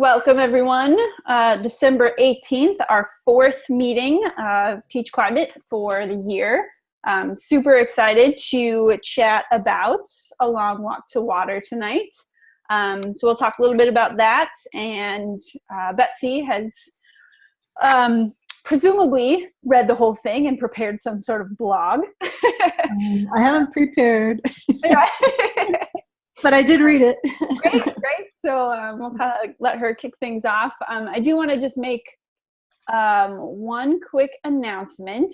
Welcome, everyone. December 18th, our fourth meeting of Teach Climate for the year. Super excited to chat about A Long Walk to Water tonight. So we'll talk a little bit about that. And Betsy has presumably read the whole thing and prepared some sort of blog. I haven't prepared. But I did read it. Great. So we'll kind of let her kick things off. I do want to just make one quick announcement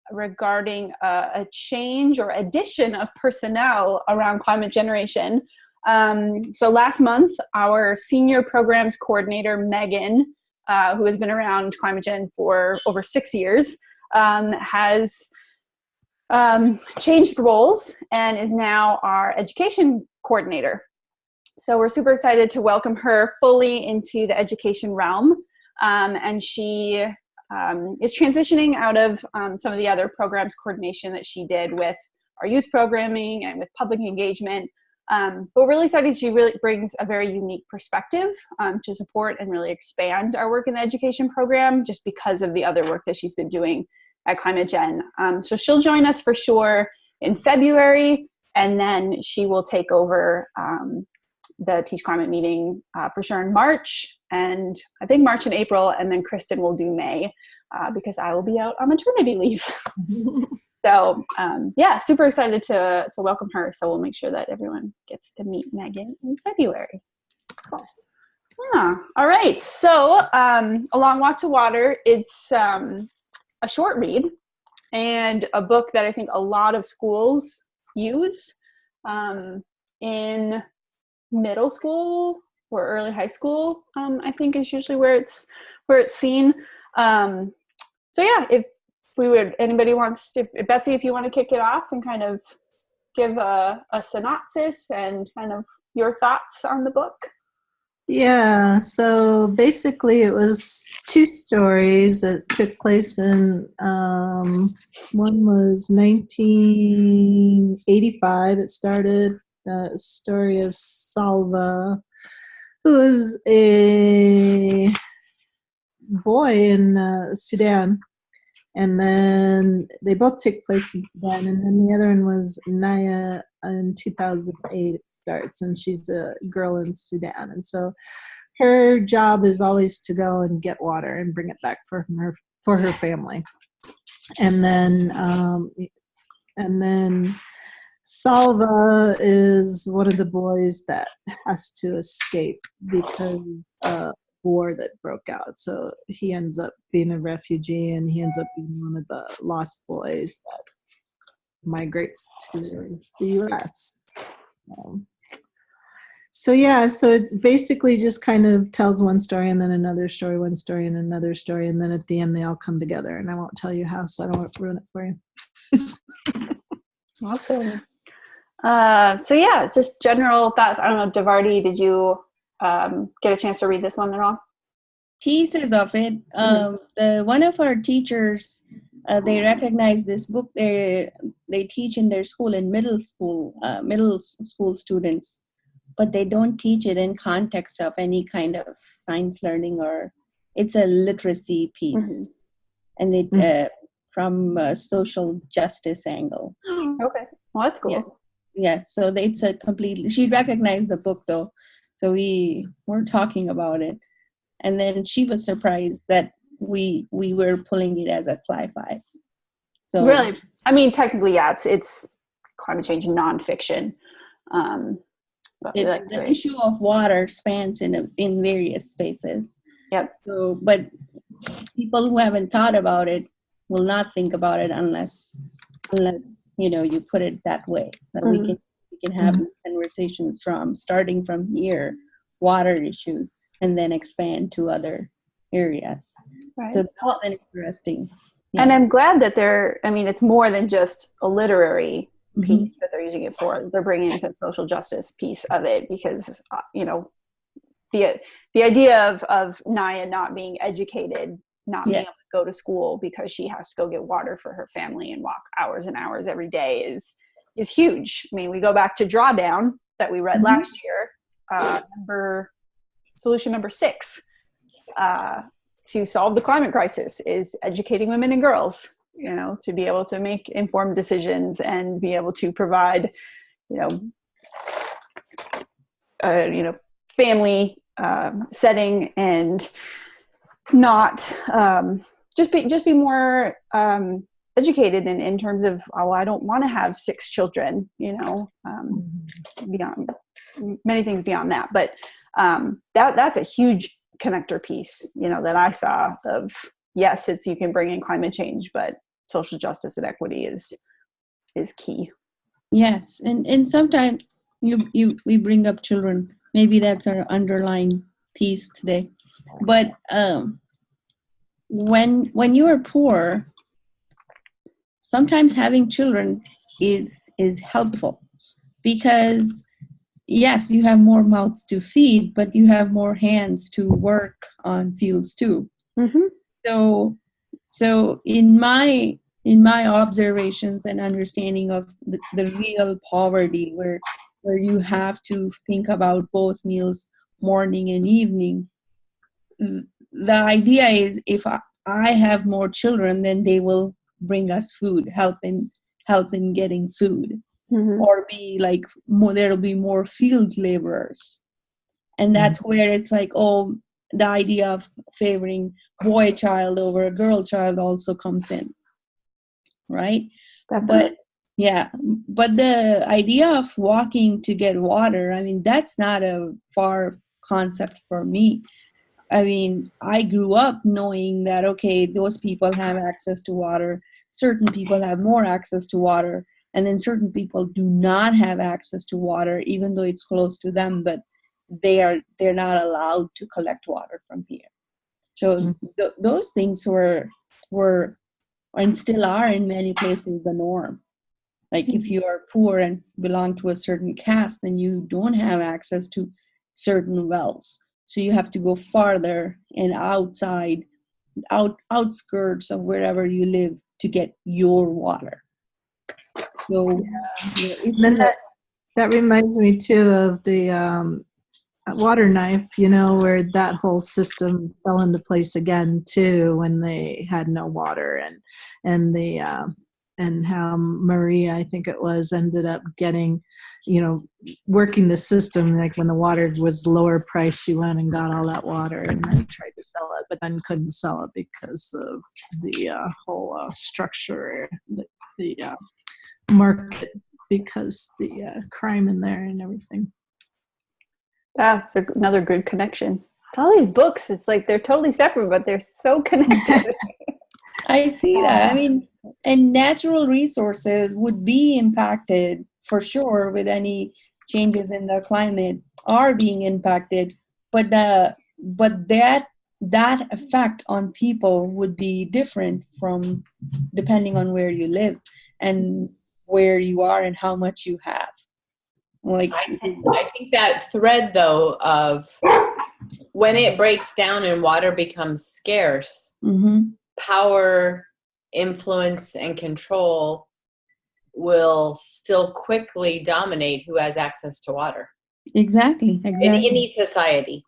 regarding a change or addition of personnel around climate generation. So last month, our senior programs coordinator, Megan, who has been around Climate Gen for over 6 years, has changed roles and is now our education coordinator. So we're super excited to welcome her fully into the education realm. And she is transitioning out of some of the other programs coordination that she did with our youth programming and with public engagement. But we're really excited. She really brings a very unique perspective to support and really expand our work in the education program just because of the other work that she's been doing at Climate Gen. So she'll join us for sure in February, and then she will take over the Teach Climate meeting for sure in March, and I think March and April, and then Kristen will do May because I will be out on maternity leave. So yeah, super excited to welcome her. So we'll make sure that everyone gets to meet Megan in February. Cool. Yeah. All right. So A Long Walk to Water, it's a short read and a book that I think a lot of schools use in middle school or early high school. I think is usually where it's seen. So yeah, if Betsy, if you want to kick it off and kind of give a synopsis and kind of your thoughts on the book. Yeah, so basically it was two stories that took place in, one was 1985. It started a story of Salva, who was a boy in Sudan. And then they both took place in Sudan. And then the other one was Naya in 2008 it starts, and she's a girl in Sudan. And so her job is always to go and get water and bring it back for her family. And then Salva is one of the boys that has to escape because war that broke out. So he ends up being a refugee, and he ends up being one of the lost boys that migrates to the U.S. So it basically just kind of tells one story and then another story, one story and another story, and then at the end they all come together. And I won't tell you how, so I don't want to ruin it for you. Awesome. So yeah, just general thoughts. I don't know, Devarti, did you get a chance to read this one at all? Pieces of it. One of our teachers, they recognize this book. They teach in their school in middle school students, but they don't teach it in context of any kind of science learning, or it's a literacy piece, and they from a social justice angle. Okay, well that's cool. Yeah. So it's a completely. She recognized the book though. So we were talking about it, and then she was surprised that we were pulling it as a cli-fi. So really, I mean, technically, yeah, it's climate change nonfiction. But the issue of water spans in various spaces. Yep. So, but people who haven't thought about it will not think about it unless you put it that way. That we can have conversations starting from here, water issues, and then expand to other areas. Right. So that was interesting. Yes. And I'm glad that it's more than just a literary piece that they're using it for. They're bringing in the social justice piece of it because, the idea of Naya not being educated, not being able to go to school because she has to go get water for her family and walk hours and hours every day is huge. I mean, we go back to Drawdown that we read last year, number solution number 6 to solve the climate crisis is educating women and girls, to be able to make informed decisions and be able to provide, family setting, and not just be more educated in terms of, I don't want to have 6 children, beyond many things beyond that. But that's a huge connector piece, that I saw of, yes, you can bring in climate change, but social justice and equity is key. Yes. And sometimes we bring up children. Maybe that's our underlying piece today. But when you are poor, sometimes having children is helpful, because yes, you have more mouths to feed, but you have more hands to work on fields too. Mm-hmm. So in my observations and understanding of the real poverty, where you have to think about both meals, morning and evening, the idea is, if I have more children, then they will bring us food, help in getting food. Mm-hmm. Or be like there'll be more field laborers. And that's where it's like, the idea of favoring boy child over a girl child also comes in, right? Definitely. But the idea of walking to get water, that's not a far concept for me. I grew up knowing that, okay, those people have access to water, certain people have more access to water, and then certain people do not have access to water, even though it's close to them, but they're not allowed to collect water from here. So those things were and still are in many places the norm. Like if you are poor and belong to a certain caste, then you don't have access to certain wells. So you have to go farther and outskirts of wherever you live to get your water. So then that reminds me too of the water knife, where that whole system fell into place again too, when they had no water, and how Maria, I think it was, ended up getting, working the system. Like when the water was lower price, she went and got all that water and then tried to sell it, but then couldn't sell it because of the whole structure, the market, because the crime in there and everything. That's another good connection. All these books, it's like they're totally separate, but they're so connected. I see that. And natural resources would be impacted for sure with any changes in the climate are being impacted, but that effect on people would be different from depending on where you live and where you are and how much you have. Like I think that thread though of when it breaks down and water becomes scarce, power, influence, and control will still quickly dominate who has access to water. Exactly. In any society.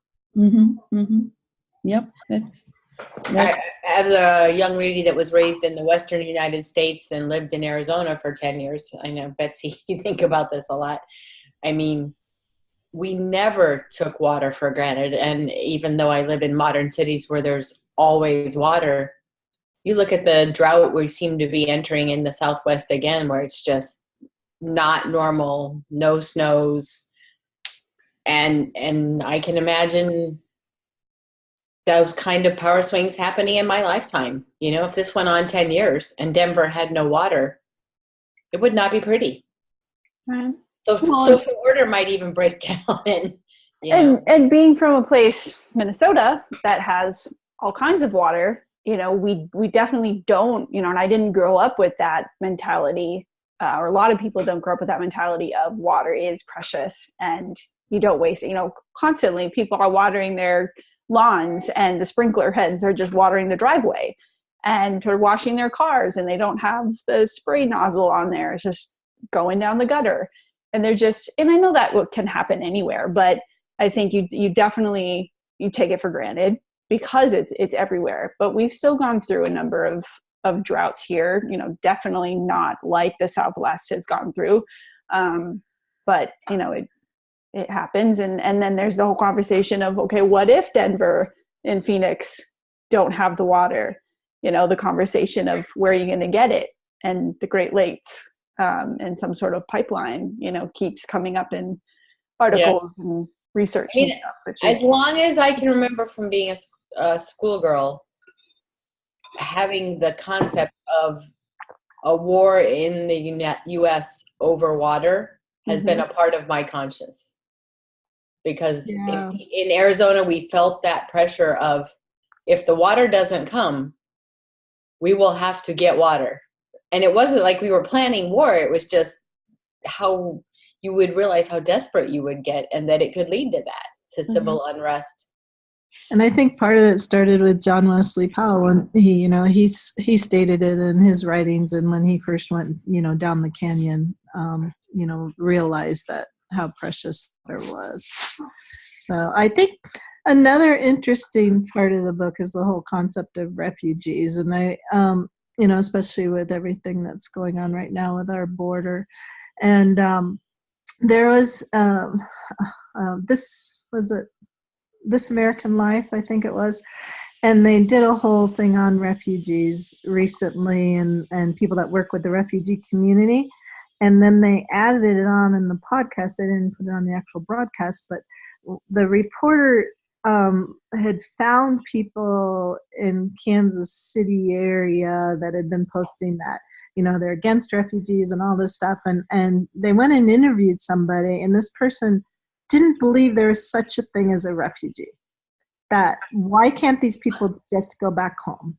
Yep. As a young lady that was raised in the Western United States and lived in Arizona for 10 years, I know, Betsy, you think about this a lot. We never took water for granted. And even though I live in modern cities where there's always water, you look at the drought we seem to be entering in the Southwest again, where it's just not normal, no snows. And I can imagine those kind of power swings happening in my lifetime. If this went on 10 years and Denver had no water, it would not be pretty. Right. So social order might even break down. And being from a place, Minnesota, that has all kinds of water, we definitely don't, and I didn't grow up with that mentality, or a lot of people don't grow up with that mentality of water is precious and you don't waste it. Constantly people are watering their lawns and the sprinkler heads are just watering the driveway, and they're washing their cars and they don't have the spray nozzle on there. It's just going down the gutter. And they're just, and I know that can happen anywhere, but I think you definitely you take it for granted because it's everywhere. But we've still gone through a number of droughts here, definitely not like the Southwest has gone through. But it happens. And then there's the whole conversation of, okay, what if Denver and Phoenix don't have the water? The conversation of where are you going to get it? And the Great Lakes and some sort of pipeline, keeps coming up in articles and research and stuff. As long as I can remember from being a schoolgirl, having the concept of a war in the U.S. over water has been a part of my conscience. Because in Arizona, we felt that pressure of, if the water doesn't come, we will have to get water. And it wasn't like we were planning war. It was just how you would realize how desperate you would get, and that it could lead to that, to civil unrest. And I think part of it started with John Wesley Powell, when he stated it in his writings, and when he first went, down the canyon, realized that how precious water was. So I think another interesting part of the book is the whole concept of refugees, and I, especially with everything that's going on right now with our border, and there was This American Life, I think it was, and they did a whole thing on refugees recently, and people that work with the refugee community, and then they added it on in the podcast. They didn't put it on the actual broadcast, but the reporter had found people in Kansas City area that had been posting that, they're against refugees and all this stuff, and they went and interviewed somebody, and this person didn't believe there was such a thing as a refugee. That why can't these people just go back home?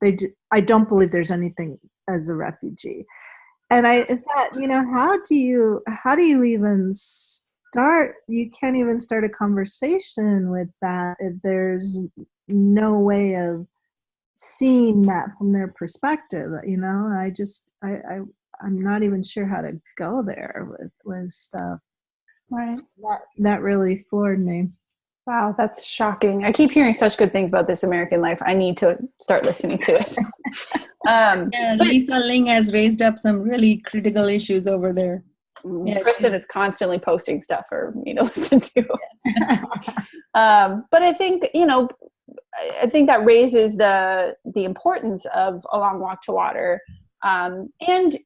I don't believe there's anything as a refugee. And I thought, how do you even start? You can't even start a conversation with that if there's no way of seeing that from their perspective. I'm not even sure how to go there with stuff. Right. That really floored me. Wow, that's shocking. I keep hearing such good things about This American Life. I need to start listening to it. Lisa Ling has raised up some really critical issues over there. Yeah, Kristen is constantly posting stuff for me to listen to. But I think, I think that raises the importance of A Long Walk to Water. And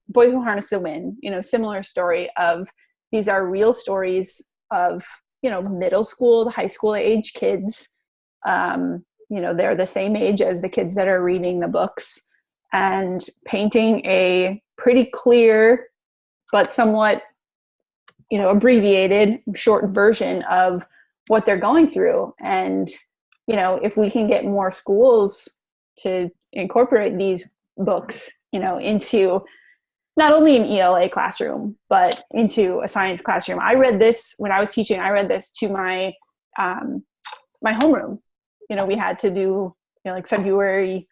Boy Who Harnessed the Wind, similar story of, these are real stories of, middle school to high school age kids. They're the same age as the kids that are reading the books, and painting a pretty clear but somewhat, abbreviated short version of what they're going through. And, if we can get more schools to incorporate these books, into not only an ELA classroom, but into a science classroom. I read this when I was teaching. I read this to my my homeroom. We had to do February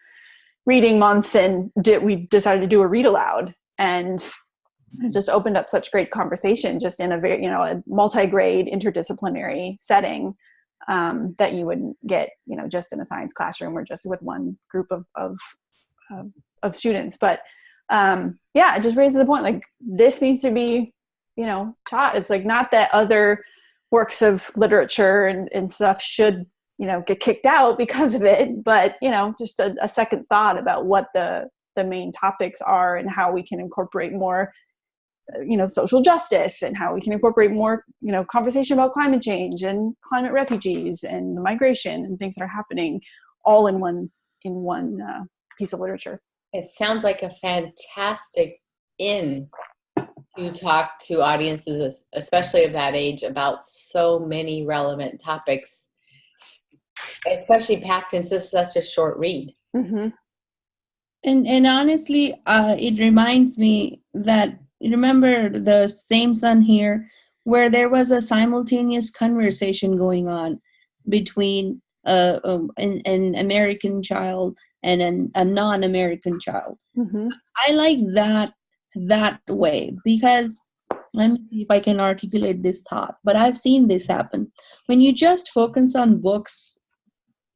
reading month, and we decided to do a read aloud, and it just opened up such great conversation, just in a very a multi-grade interdisciplinary setting that you wouldn't get just in a science classroom or just with one group of students. But it just raises the point, this needs to be, taught. It's not that other works of literature and stuff should, get kicked out because of it, but, just a second thought about what the main topics are and how we can incorporate more, social justice, and how we can incorporate more, conversation about climate change and climate refugees and the migration and things that are happening all in one piece of literature. It sounds like a fantastic to talk to audiences, especially of that age, about so many relevant topics, especially packed into such a short read. Mm-hmm. And honestly, it reminds me that, remember the Same Sun Here, where there was a simultaneous conversation going on between an American child and a non-American child. Mm-hmm. I like that way, because let me see if I can articulate this thought, but I've seen this happen. When you just focus on books,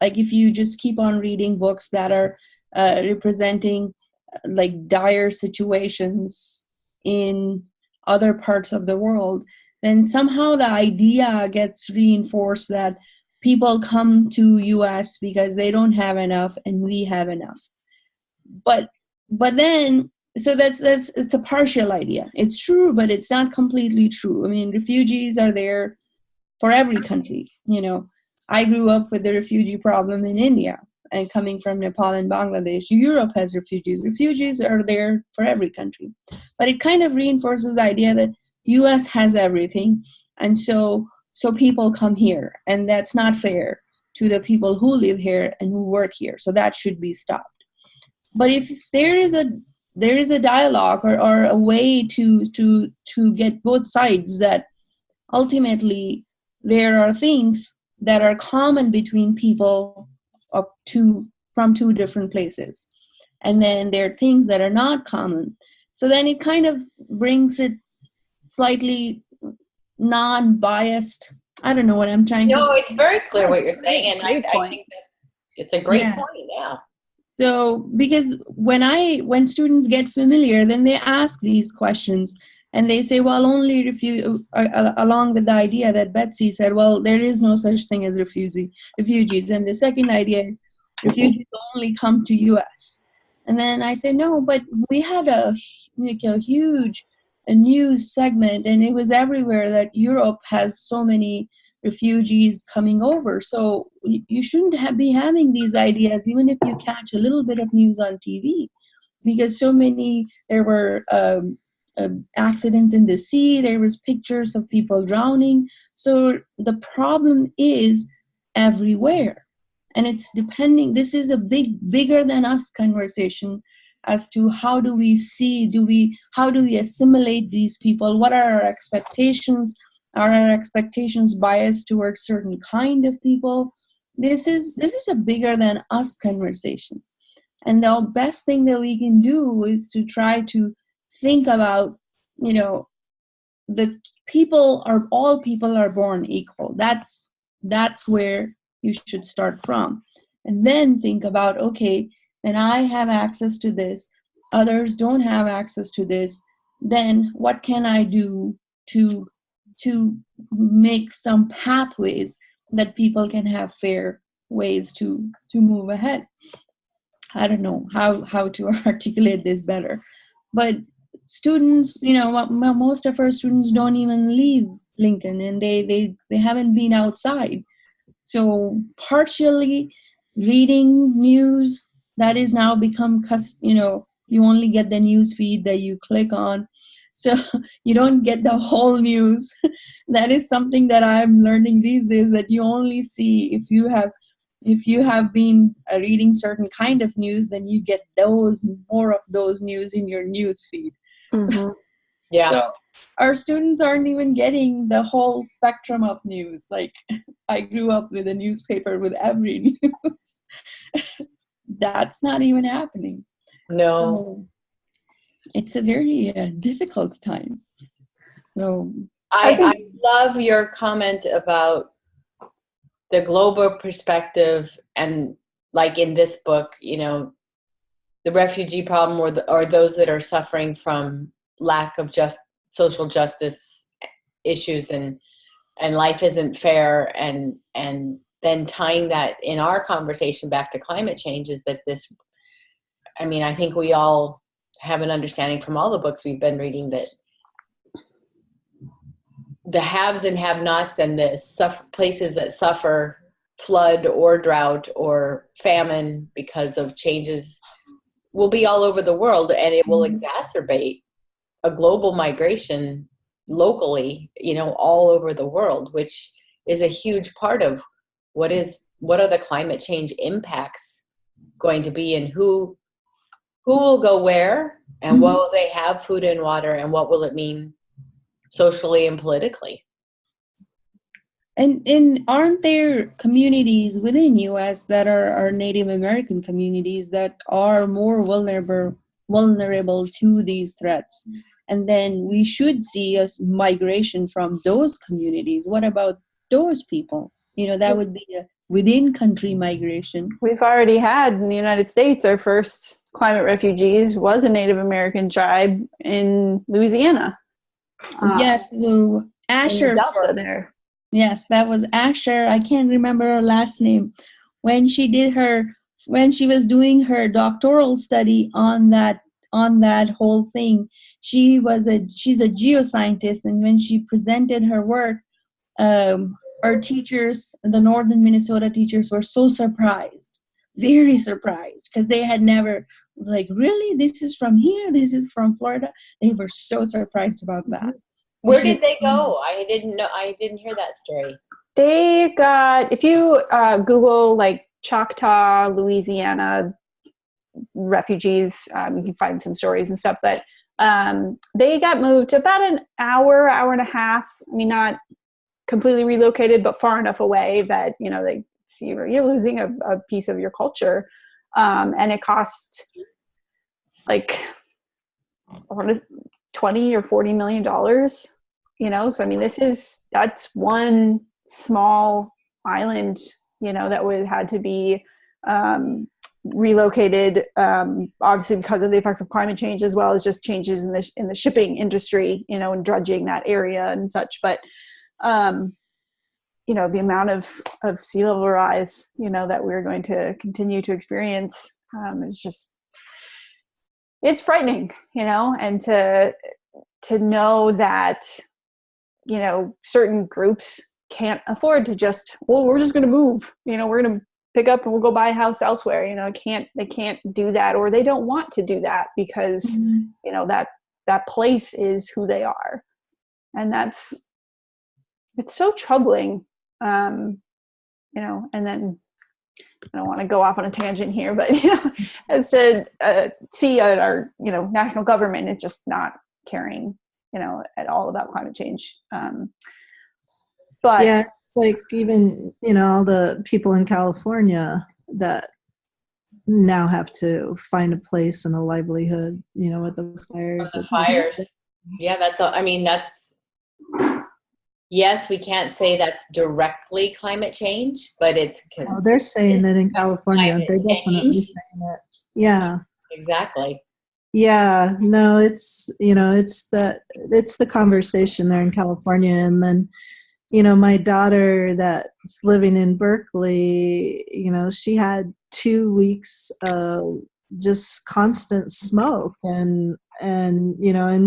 like if you just keep on reading books that are representing like dire situations in other parts of the world, then somehow the idea gets reinforced that people come to US because they don't have enough and we have enough. But then, so that's it's a partial idea. It's true, but it's not completely true. I mean, refugees are there for every country. You know, I grew up with the refugee problem in India, and coming from Nepal and Bangladesh. Europe has refugees. Refugees are there for every country. But it kind of reinforces the idea that US has everything, and so people come here, and that's not fair to the people who live here and who work here. So that should be stopped. But if there is a dialogue or a way to get both sides, that ultimately there are things that are common between people from two different places, and then there are things that are not common. So then it kind of brings it slightly non-biased. I don't know what I'm trying to say. No, it's very clear what you're saying, and I think that it's a great point. Yeah. So because when students get familiar, then they ask these questions, and they say, well, only along with the idea that Betsy said, well, there is no such thing as refugees. And the second idea, refugees only come to US. And then I say, no, but we had a huge news segment, and it was everywhere that Europe has so many refugees coming over. So you shouldn't be having these ideas, even if you catch a little bit of news on TV, because there were accidents in the sea, there was pictures of people drowning. So the problem is everywhere. And it's this is a bigger than us conversation as to how do we assimilate these people? What are our expectations? Are our expectations biased towards certain kind of people? This is a bigger than us conversation. And the best thing that we can do is to try to think about, all people are born equal. That's where you should start from. And then think about, okay, then I have access to this, others don't have access to this, then what can I do to make some pathways that people can have fair ways to move ahead. I don't know how to articulate this better, but students, most of our students don't even leave Lincoln, and they haven't been outside. So partially reading news, that is now become, you only get the news feed that you click on. So you don't get the whole news. That is something that I'm learning these days, that you only see if you have been reading certain kind of news, then you get more of those news in your news feed. Mm-hmm. Yeah. So our students aren't even getting the whole spectrum of news. Like, I grew up with a newspaper with every news. That's not even happening. No. So it's a very difficult time. So I love your comment about the global perspective, and like in this book, the refugee problem or those that are suffering from lack of social justice issues and life isn't fair, and then tying that in our conversation back to climate change is that I think we all have an understanding from all the books we've been reading that the haves and have-nots and the places that suffer flood or drought or famine because of changes will be all over the world, and it will exacerbate a global migration locally, all over the world, which is a huge part of what are the climate change impacts going to be, and who will go where, and what will they have, food and water, and what will it mean socially and politically. And aren't there communities within US that are Native American communities that are more vulnerable to these threats? And then we should see a migration from those communities. What about those people? That would be a within country migration. We've already had in the United States, our first climate refugees was a Native American tribe in Louisiana. Yes, Asher's Delta there. Yes, that was Asher. I can't remember her last name. When she was doing her doctoral study on that whole thing, she's a geoscientist, and when she presented her work, our teachers, the northern Minnesota teachers, were so surprised, very surprised, because they had never, like, really, this is from here, this is from Florida. They were so surprised about that. Where did they go? I didn't hear that story. They got, if you Google like Choctaw, Louisiana refugees, you can find some stories and stuff, but they got moved about an hour and a half. I mean, not completely relocated, but far enough away that, they see you're losing a piece of your culture. And it cost like, I want to 20 or $40 million, so I mean, that's one small island, that had to be relocated, obviously because of the effects of climate change, as well as just changes in the shipping industry, and dredging that area and such. But the amount of sea level rise, that we're going to continue to experience, is just, it's frightening, and to know that, certain groups can't afford to just, we're just going to move, we're going to pick up and we'll go buy a house elsewhere. They can't do that, or they don't want to do that because, that place is who they are. And it's so troubling. And then I don't want to go off on a tangent here, but, as to see our, national government, it's just not caring, at all about climate change. But yeah, it's like even, all the people in California that now have to find a place and a livelihood, with the fires. The fires. Yeah, that's all. I mean, yes, we can't say that's directly climate change, but it's. They're saying that in California. They're definitely saying it. Yeah. Exactly. Yeah, no, it's the conversation there in California. And then, my daughter that's living in Berkeley, she had 2 weeks of just constant smoke, and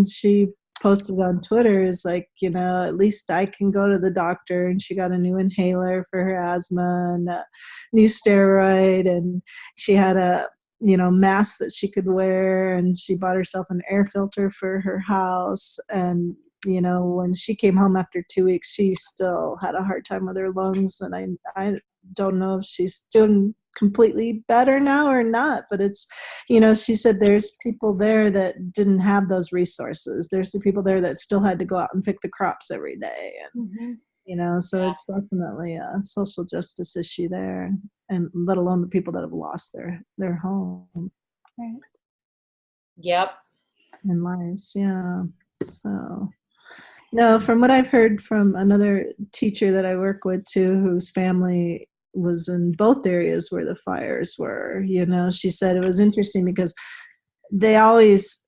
she posted on Twitter is like, at least I can go to the doctor, and she got a new inhaler for her asthma and a new steroid, and she had a mask that she could wear, and she bought herself an air filter for her house. And when she came home after 2 weeks, she still had a hard time with her lungs, and I don't know if she's doing completely better now or not, but it's, she said there's people there that didn't have those resources. There's the people there that still had to go out and pick the crops every day, and so it's definitely a social justice issue there, and let alone the people that have lost their homes. Right. Yep. And lives. Yeah. So no, from what I've heard from another teacher that I work with too, whose family was in both areas where the fires were, she said it was interesting because they always,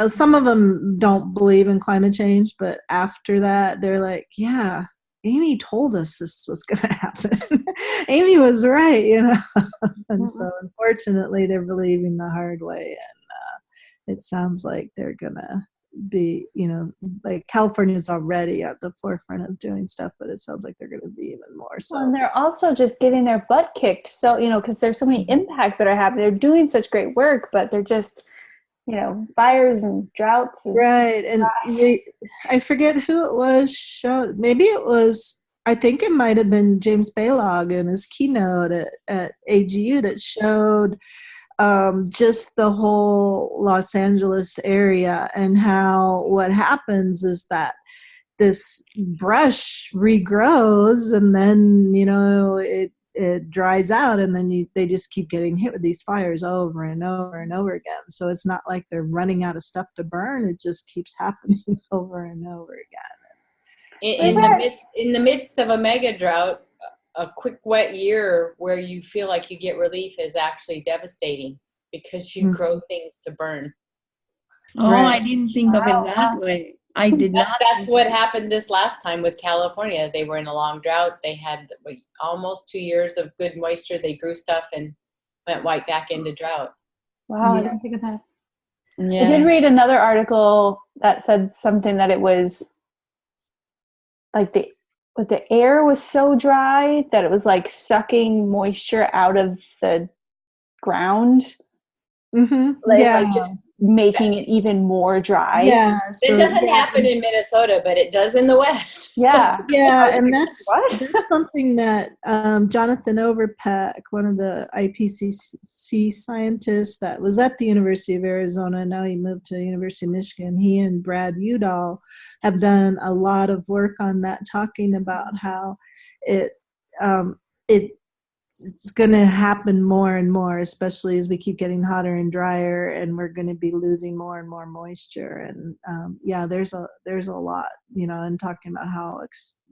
some of them don't believe in climate change, but after that they're like, yeah, Amy told us this was going to happen. Amy was right, and so unfortunately they're believing the hard way, and it sounds like they're going to be, like California's already at the forefront of doing stuff, but it sounds like they're going to be even more so. Well, and they're also just getting their butt kicked. So, because there's so many impacts that are happening. They're doing such great work, but they're just, fires and droughts. And right. And I forget who it was maybe it was, I think it might have been James Baylog in his keynote at AGU that showed just the whole Los Angeles area, and how what happens is that this brush regrows, and then it dries out, and then they just keep getting hit with these fires over and over and over again. So it's not like they're running out of stuff to burn. It just keeps happening over and over again. In the midst of a mega drought, a quick wet year where you feel like you get relief is actually devastating because you grow things to burn. Oh, right. I didn't think of it that way. I did not. That's what happened this last time with California. They were in a long drought. They had almost 2 years of good moisture. They grew stuff and went right back into drought. Wow, I didn't think of that. Yeah. I did read another article that said something that it was like the air was so dry that it was like sucking moisture out of the ground. Mm-hmm. Like just making it even more dry. Yeah. So, it doesn't happen in Minnesota, but it does in the West. Yeah. Yeah, and that's something that Jonathan Overpeck, one of the IPCC scientists that was at the University of Arizona, now he moved to the University of Michigan, he and Brad Udall have done a lot of work on that, talking about how it's going to happen more and more, especially as we keep getting hotter and drier, and we're going to be losing more and more moisture. And there's a lot, and talking about how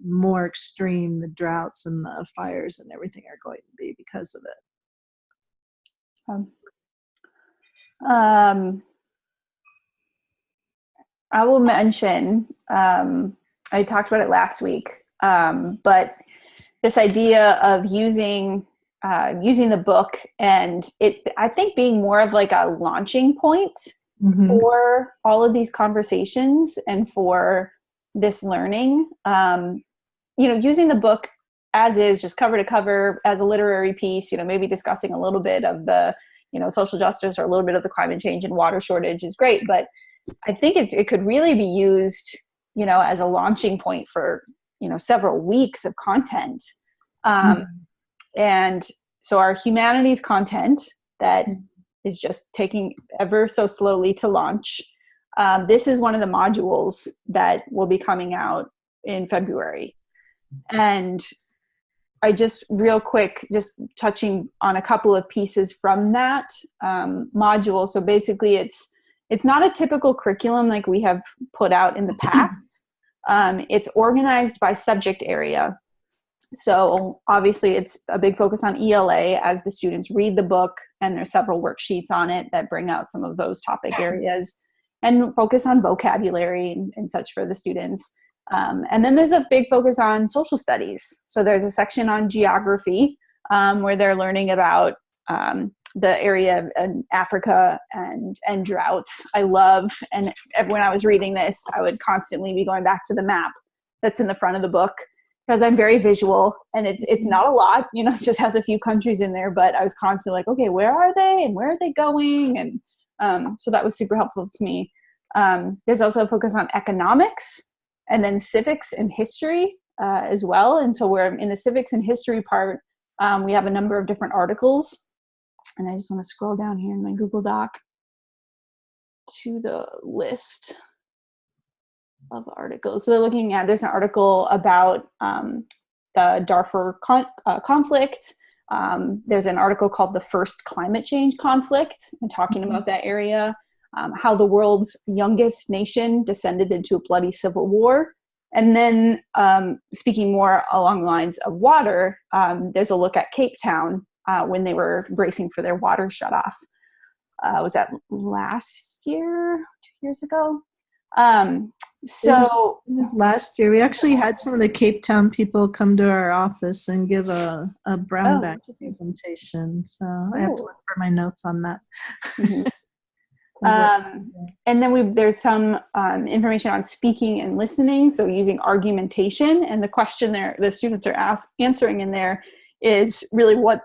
more extreme the droughts and the fires and everything are going to be because of it. I will mention, I talked about it last week, but this idea of using the book and it, I think, being more of like a launching point for all of these conversations and for this learning. Using the book as is, just cover to cover as a literary piece, maybe discussing a little bit of the, social justice or a little bit of the climate change and water shortage is great. But I think it could really be used, as a launching point for, several weeks of content. And so our humanities content that is just taking ever so slowly to launch. This is one of the modules that will be coming out in February. And I just real quick, just touching on a couple of pieces from that module. So basically it's not a typical curriculum like we have put out in the past. It's organized by subject area. So obviously it's a big focus on ELA as the students read the book, and there's several worksheets on it that bring out some of those topic areas and focus on vocabulary and such for the students. And then there's a big focus on social studies. So there's a section on geography where they're learning about the area of Africa and droughts. I love, and when I was reading this, I would constantly be going back to the map that's in the front of the book, because I'm very visual, and it's not a lot, it just has a few countries in there, but I was constantly like, okay, where are they and where are they going? And so that was super helpful to me. There's also a focus on economics and then civics and history as well. And so we're in the civics and history part, we have a number of different articles, and I just want to scroll down here in my Google Doc to the list of articles. So they're looking at, there's an article about the Darfur conflict. There's an article called The First Climate Change Conflict, and talking about that area, how the world's youngest nation descended into a bloody civil war. And then speaking more along the lines of water, there's a look at Cape Town when they were bracing for their water shutoff. Was that last year, 2 years ago? So it was last year. We actually had some of the Cape Town people come to our office and give a brown bag presentation. So I have to look for my notes on that. And then there's some information on speaking and listening. So using argumentation, and the question there the students are answering in there is really what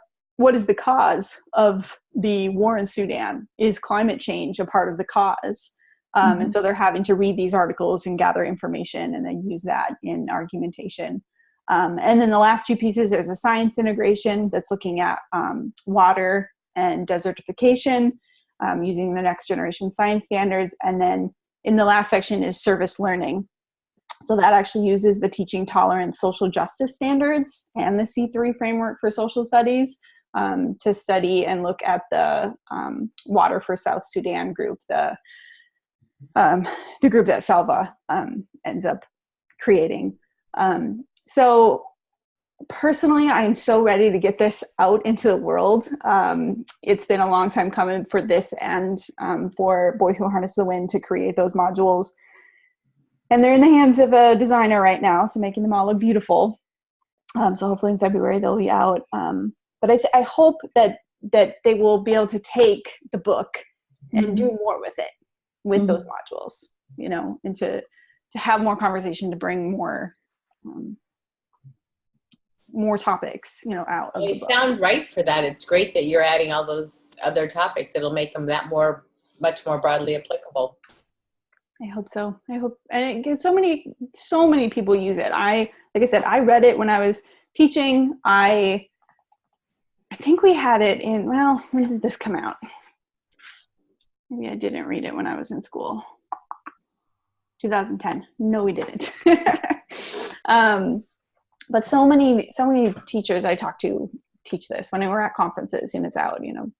is the cause of the war in Sudan? Is climate change a part of the cause? And so they're having to read these articles and gather information and then use that in argumentation. And then the last two pieces, there's a science integration that's looking at water and desertification using the next generation science standards. And then in the last section is service learning. So that actually uses the teaching tolerance social justice standards and the C3 framework for social studies to study and look at the Water for South Sudan group, the group that Salva ends up creating. So personally, I'm so ready to get this out into the world. It's been a long time coming for this and for Boy Who Harnessed the Wind to create those modules. And they're in the hands of a designer right now, so making them all look beautiful. So hopefully in February they'll be out. But I hope that they will be able to take the book and do more with it, with those modules, you know, and to have more conversation, to bring more topics, you know, out of They the book. sound right for that. It's great that you're adding all those other topics. It'll make them much more broadly applicable. I hope so. I hope, and it gets so many people use it. Like I said, I read it when I was teaching. I think we had it in, well, when did this come out? Maybe I didn't read it when I was in school. 2010. No, we didn't. But so many teachers I talk to teach this when we're at conferences and it's out, you know,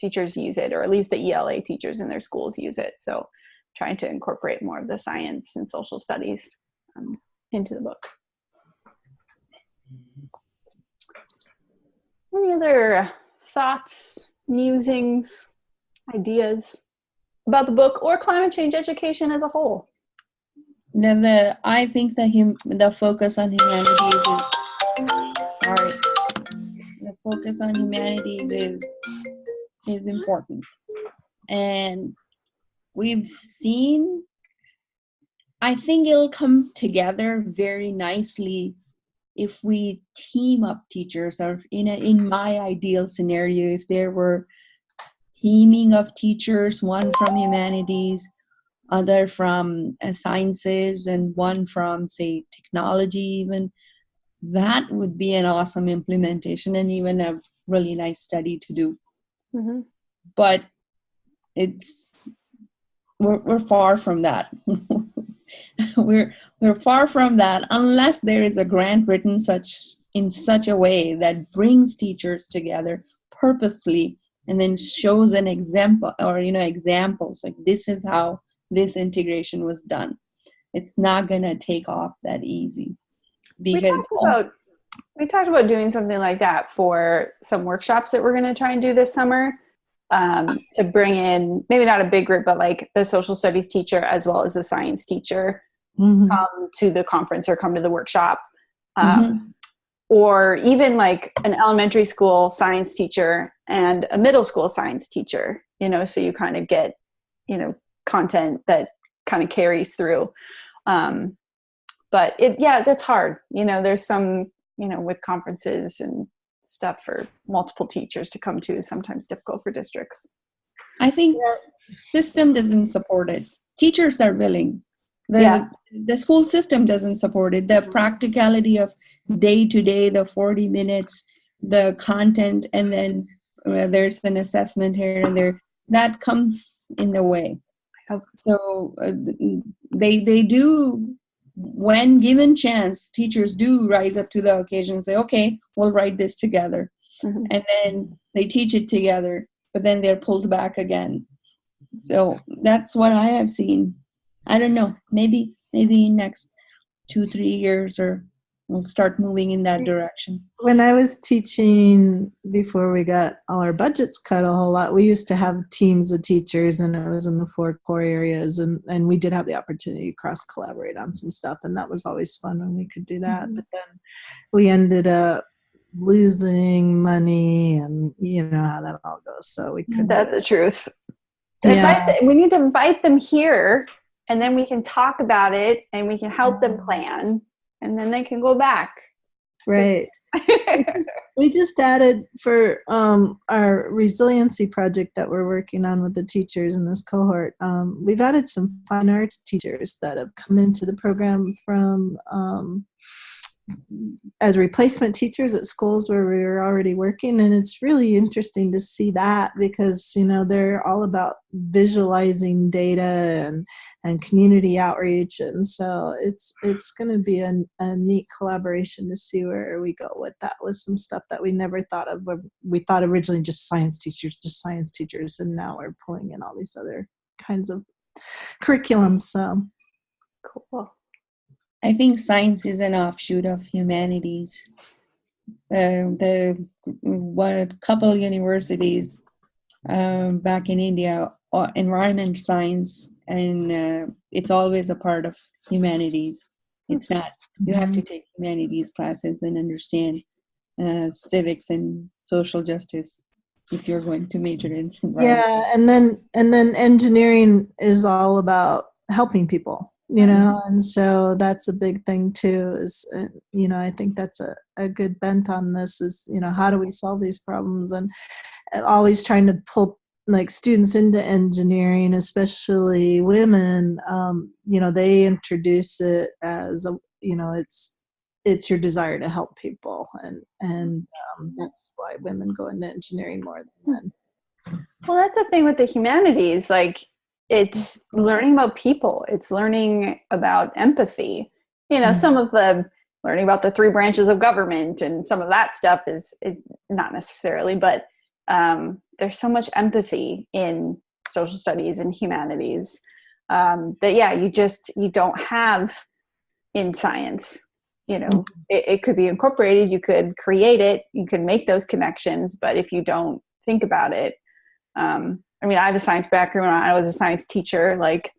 teachers use it, or at least the ELA teachers in their schools use it. So trying to incorporate more of the science and social studies into the book. Any other thoughts, musings, ideas about the book or climate change education as a whole? I think the focus on humanities is important, and we've seen, I think it'll come together very nicely if we team up teachers, or in my ideal scenario, if there were teaming of teachers, one from humanities, other from sciences, and one from, say, technology even. That would be an awesome implementation and even a really nice study to do. But we're far from that. we're far from that unless there is a grant written in such a way that brings teachers together purposely and then shows an example, or examples like this is how this integration was done. It's not gonna take off that easy, because we talked about doing something like that for some workshops that we're going to try and do this summer, to bring in maybe not a big group, but like the social studies teacher as well as the science teacher come to the conference or come to the workshop, or even like an elementary school science teacher and a middle school science teacher, so you kind of get content that kind of carries through. But that's hard. There's some, with conferences and stuff for multiple teachers to come to is sometimes difficult for districts. I think system doesn't support it. Teachers are willing. The school system doesn't support it. The practicality of day to day, the 40 minutes, the content, and then there's an assessment here and there, that comes in the way. So they do, when given chance, teachers do rise up to the occasion and say, okay, we'll write this together. And then they teach it together, but then they're pulled back again. So that's what I have seen. I don't know, maybe next 2-3 years, or we'll start moving in that direction. When I was teaching, before we got all our budgets cut a whole lot, we used to have teams of teachers, and it was in the 4 core areas, and we did have the opportunity to cross collaborate on some stuff, and that was always fun when we could do that. But then we ended up losing money, and you know how that all goes, so we couldn't. That's the truth. Yeah. We need to invite them here, and then we can talk about it, and we can help them plan, and then they can go back. Right. We just added for our resiliency project that we're working on with the teachers in this cohort. We've added some fine arts teachers that have come into the program from as replacement teachers at schools where we were already working. And it's really interesting to see that because, they're all about visualizing data and community outreach. And so it's going to be a neat collaboration to see where we go with that, with some stuff that we never thought of. We thought originally just science teachers, and now we're pulling in all these other kinds of curriculums. So cool. I think science is an offshoot of humanities. The couple universities back in India, environment science, and it's always a part of humanities. It's not, you have to take humanities classes and understand civics and social justice if you're going to major in environment. Yeah, and then engineering is all about helping people. And so that's a big thing too, is, I think that's a good bent on this is, how do we solve these problems, and always trying to pull like students into engineering, especially women. They introduce it as it's your desire to help people, and that's why women go into engineering more than men. Well, that's the thing with the humanities, like, it's learning about people. It's learning about empathy. Some of the learning about the 3 branches of government and some of that stuff is not necessarily, but there's so much empathy in social studies and humanities that you don't have in science. It could be incorporated, you could create it, you can make those connections, but if you don't think about it, I have a science background. I was a science teacher. Like,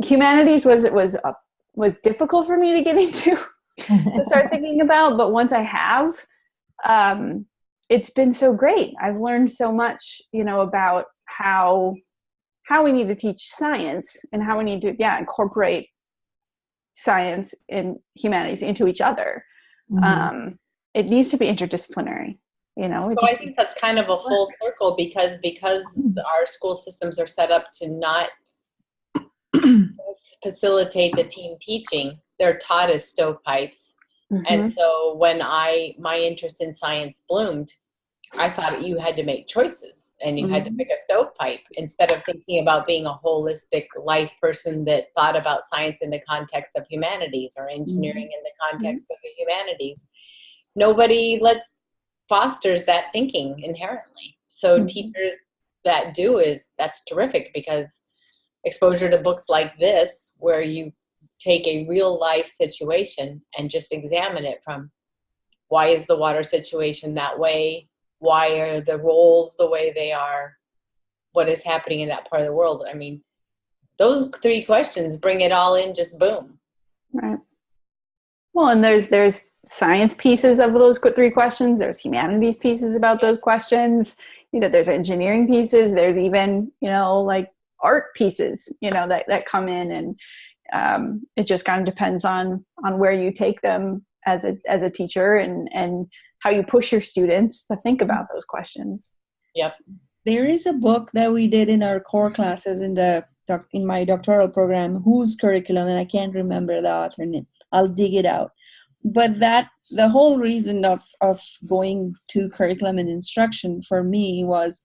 humanities was difficult for me to get into to start thinking about. But once I have, it's been so great. I've learned so much, about how we need to teach science and how we need to, incorporate science and humanities into each other. Mm-hmm. It needs to be interdisciplinary. So I think that's kind of a full circle because our school systems are set up to not facilitate the team teaching. They're taught as stovepipes. Mm-hmm. And so when my interest in science bloomed, I thought you had to make choices and you had to pick a stovepipe instead of thinking about being a holistic life person that thought about science in the context of humanities or engineering in the context of the humanities. Nobody fosters that thinking inherently. So teachers that do that's terrific, because exposure to books like this, where you take a real life situation and just examine it from, why is the water situation that way? Why are the roles the way they are? What is happening in that part of the world? Those 3 questions bring it all in, just boom. Right. Well, and there's science pieces of those 3 questions. There's humanities pieces about those questions. There's engineering pieces. There's even, like art pieces, that come in, and it just kind of depends on where you take them as a teacher and how you push your students to think about those questions. Yep. There is a book that we did in our core classes in my doctoral program, whose curriculum, and I can't remember the author name. I'll dig it out. But the whole reason of going to curriculum and instruction for me was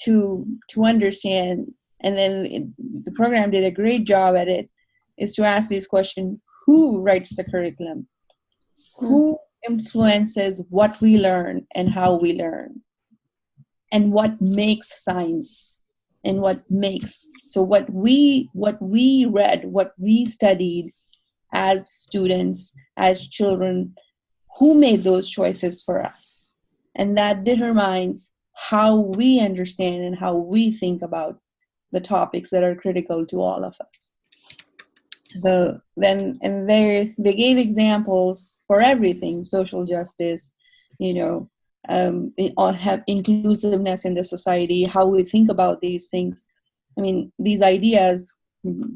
to understand, and then the program did a great job at it, is to ask this question: who writes the curriculum? Who influences what we learn and how we learn? And what makes science? And what we read, what we studied as students, as children, who made those choices for us? And that determines how we understand and how we think about the topics that are critical to all of us. They gave examples for everything: social justice, have inclusiveness in the society, how we think about these things. These ideas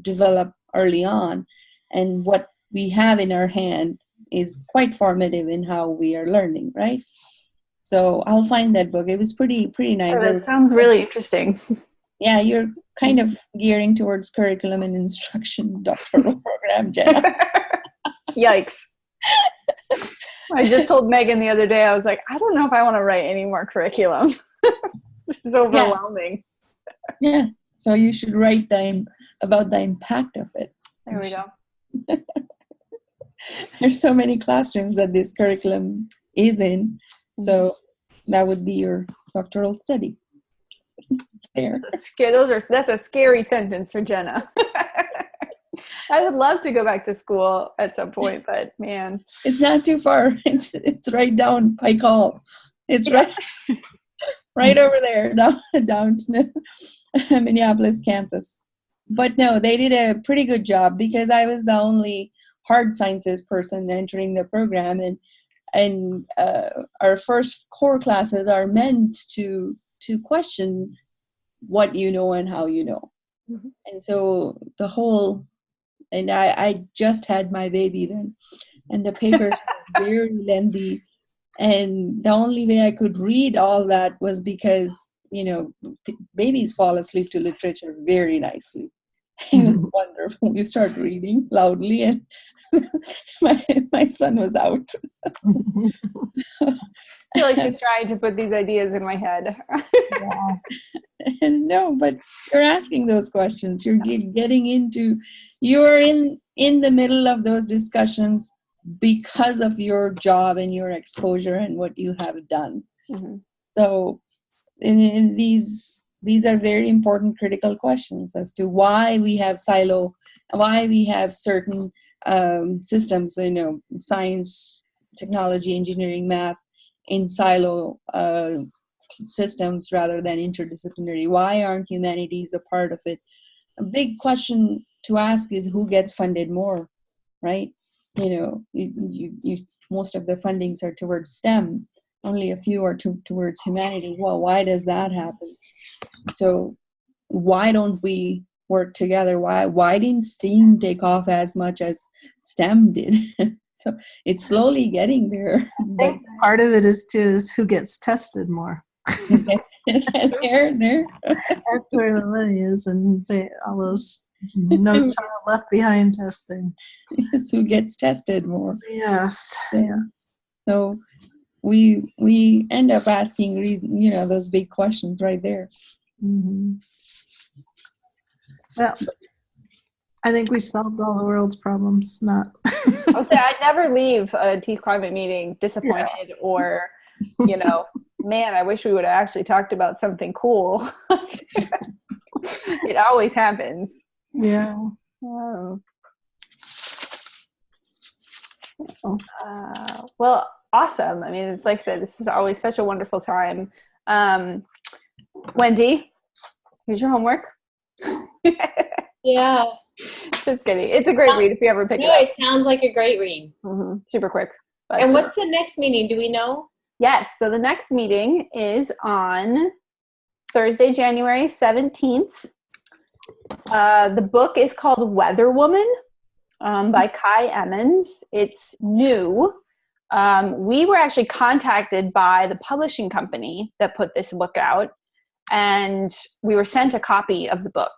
develop early on, and what we have in our hand is quite formative in how we are learning, right? So I'll find that book. It was pretty nice. Oh, that sounds really interesting. Yeah, you're kind of gearing towards curriculum and instruction doctoral program, Jenna. Yikes. I just told Megan the other day, I was like, I don't know if I want to write any more curriculum. This is overwhelming. Yeah. So you should write about the impact of it. There we go. There's so many classrooms that this curriculum is in. So that would be your doctoral study. There. That's a scary sentence for Jenna. I would love to go back to school at some point, but man. It's not too far. It's right down Pike Hall. It's right over there, down to Minneapolis campus. But no, they did a pretty good job because I was the only hard sciences person entering the program, and our first core classes are meant to question what you know and how you know. Mm-hmm. And so and I just had my baby then, and the papers were very lengthy, and the only way I could read all that was because, babies fall asleep to literature very nicely. It was wonderful. You start reading loudly, and my son was out. I feel like he's trying to put these ideas in my head. Yeah. No, but you're asking those questions. You're you're in the middle of those discussions because of your job and your exposure and what you have done. Mm-hmm. So in these are very important critical questions as to why we have silo, why we have certain systems, science, technology, engineering, math, in silo systems rather than interdisciplinary. Why aren't humanities a part of it? A big question to ask is who gets funded more, right? Most of the fundings are towards STEM. Only a few are towards humanities. Well, why does that happen? So why don't we work together? Why didn't STEAM take off as much as STEM did? So it's slowly getting there. I think part of it is who gets tested more. There. That's where the money is, and all those no child left behind testing. Yes, who gets tested more? Yes. Yeah. Yes. So we end up asking, those big questions right there. Mm-hmm. Well, I think we solved all the world's problems. Not. I'll say I'd never leave a TeachClimate meeting disappointed or, man, I wish we would have actually talked about something cool. It always happens. Yeah. Well, awesome. I mean, it's like I said, this is always such a wonderful time. Wendy, here's your homework. Yeah. Just kidding. It's a great read if you ever pick it up. It sounds like a great read. Mm-hmm. Super quick. But, and what's the next meeting? Do we know? Yes. So the next meeting is on Thursday, January 17th. The book is called Weather Woman by Kai Emmons. It's new. We were actually contacted by the publishing company that put this book out, and we were sent a copy of the book.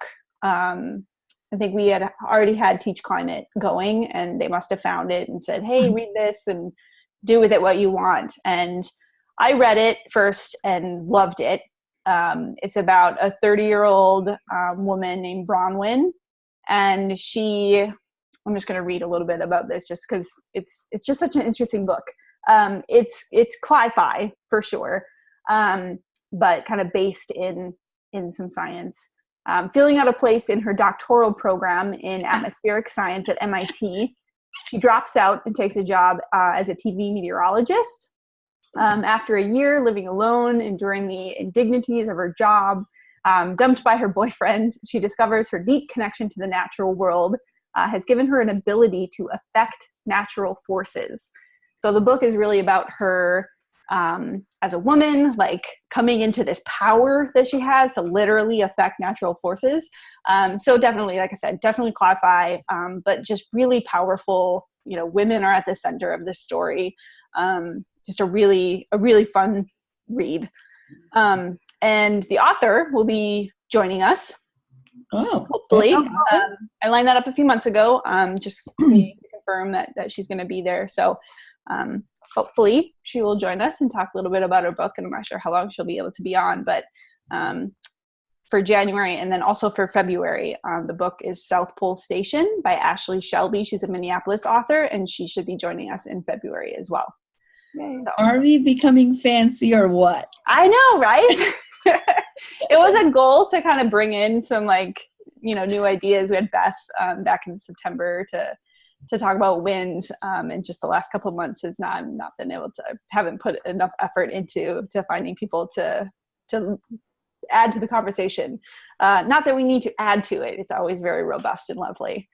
I think we had already had TeachClimate going, and they must have found it and said, hey, read this and do with it what you want. And I read it first and loved it. It's about a 30-year-old woman named Bronwyn. And I'm just going to read a little bit about this just because it's just such an interesting book. It's cli-fi for sure, but kind of based in some science. Filling out a place in her doctoral program in atmospheric science at MIT, she drops out and takes a job as a TV meteorologist. After a year living alone, enduring the indignities of her job, dumped by her boyfriend, she discovers her deep connection to the natural world has given her an ability to affect natural forces. So the book is really about her as a woman, like coming into this power that she has to literally affect natural forces. So definitely, like I said, definitely cli-fi, but just really powerful. Women are at the center of this story. Just a really fun read. And the author will be joining us. Oh, Hopefully. awesome. I lined that up a few months ago, just to confirm that she's going to be there. So hopefully she will join us and talk a little bit about her book. And I'm not sure how long she'll be able to be on, but for January and then also for February, the book is South Pole Station by Ashley Shelby. She's a Minneapolis author, and she should be joining us in February as well. Yay. So, are we becoming fancy or what? I know, right? It was a goal to kind of bring in some new ideas. We had Beth back in September to talk about wind, and just the last couple of months has not been able to, haven't put enough effort into finding people to add to the conversation. Not that we need to add to it. It's always very robust and lovely.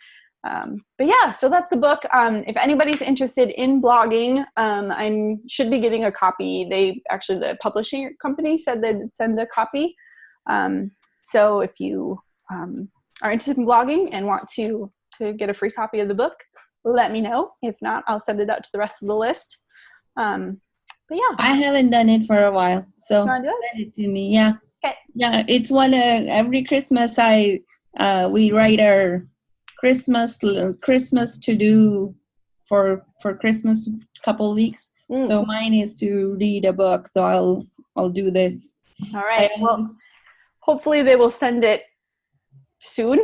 But yeah, so that's the book. If anybody's interested in blogging, I should be getting a copy. The publishing company said they'd send a copy. So if you are interested in blogging and want to get a free copy of the book, let me know. If not, I'll send it out to the rest of the list. But yeah. I haven't done it for a while, so You wanna do it? send it to me. Yeah. Okay. Yeah, it's one every Christmas we write our Christmas to do for Christmas couple weeks. So mine is to read a book. So I'll do this. All right. Well, hopefully they will send it soon.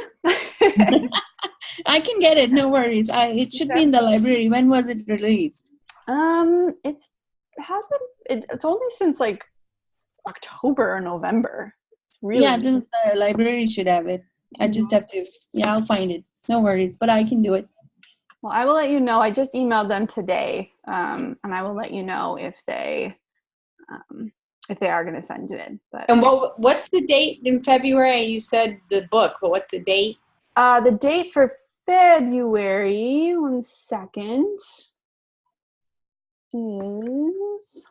I can get it. No worries. It should be in the library. When was it released? It's only since like October or November. It's really The library should have it. I just have to. Yeah, I'll find it. No worries, but I can do it. Well, I will let you know. I just emailed them today, and I will let you know if they are going to send it in. But And what's the date in February? You said the book, but what's the date? the date for February, 1 second, is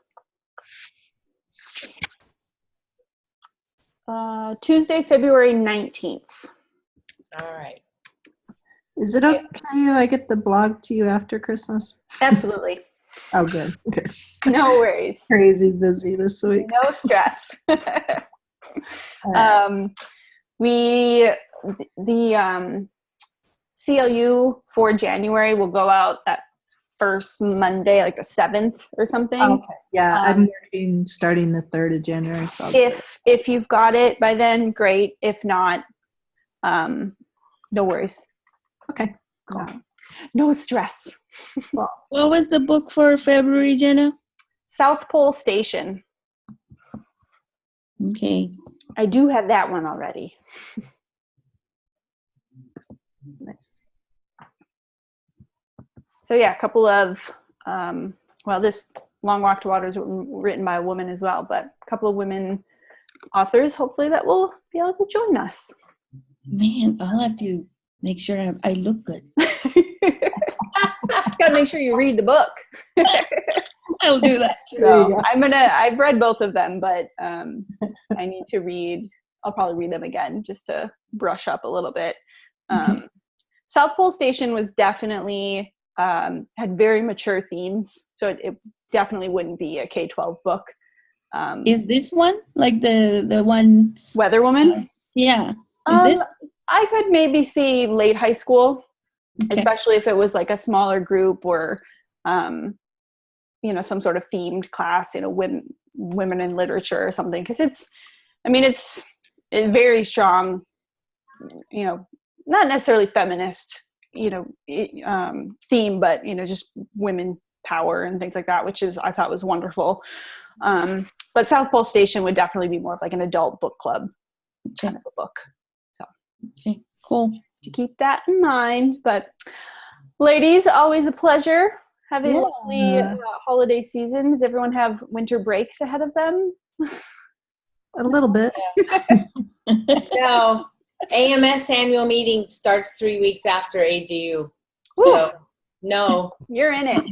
Tuesday, February 19th. All right. Is it okay if I get the blog to you after Christmas? Absolutely. Oh, good. Okay. No worries. Crazy busy this week. No stress. The CLU for January will go out that first Monday, like the 7th or something. Okay. Yeah, I'm working starting the 3rd of January. So if you've got it by then, great. If not, no worries. Okay. Cool. No stress. Well, What was the book for February, Jenna? South Pole Station. Okay. I do have that one already. nice. So yeah, a couple of, this Long Walk to Water is written by a woman as well, but a couple of women authors, hopefully, that will be able to join us. Man, I'll have to make sure I look good. Gotta make sure you read the book. I'll do that too. So I've read both of them, but I need to read, I'll probably read them again just to brush up a little bit. South Pole Station was definitely, had very mature themes, so it definitely wouldn't be a K-12 book. Is this one like the one? Weather Woman? Yeah. Is this? I could maybe see late high school, Okay. especially if it was like a smaller group or, some sort of themed class, women in literature or something. Because it's a very strong, not necessarily feminist, theme, but, just women power and things like that, which I thought was wonderful. But South Pole Station would definitely be more of like an adult book club kind of a book. So, okay, cool. to keep that in mind. But ladies, always a pleasure. Have a lovely holiday season. Does everyone have winter breaks ahead of them? A little bit. No, AMS annual meeting starts 3 weeks after AGU. So, no. You're in it.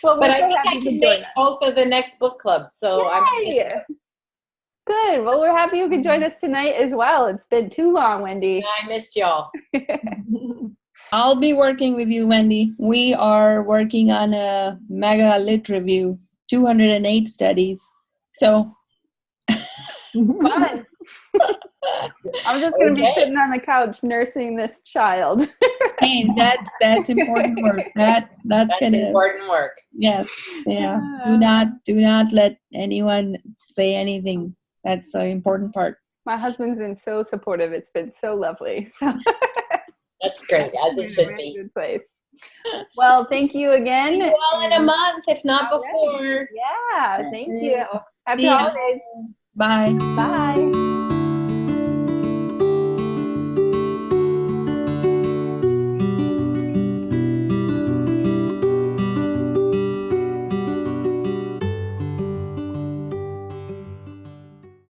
Well, But I think I can make both of the next book clubs. So Yay! Good. Well, we're happy you could join us tonight as well. It's been too long, Wendy. I missed y'all. I'll be working with you, Wendy. We are working on a mega lit review, 208 studies. So Fun. I'm just going to be sitting on the couch nursing this child. Hey, that's important work. That's gonna important work. Yes, yeah. Do not let anyone say anything. That's an important part. My husband's been so supportive. It's been so lovely. So that's great, as it should be. Good place. Well, thank you again. See you all in a month, if not before. Yeah, thank you. Happy holidays. Bye. Bye.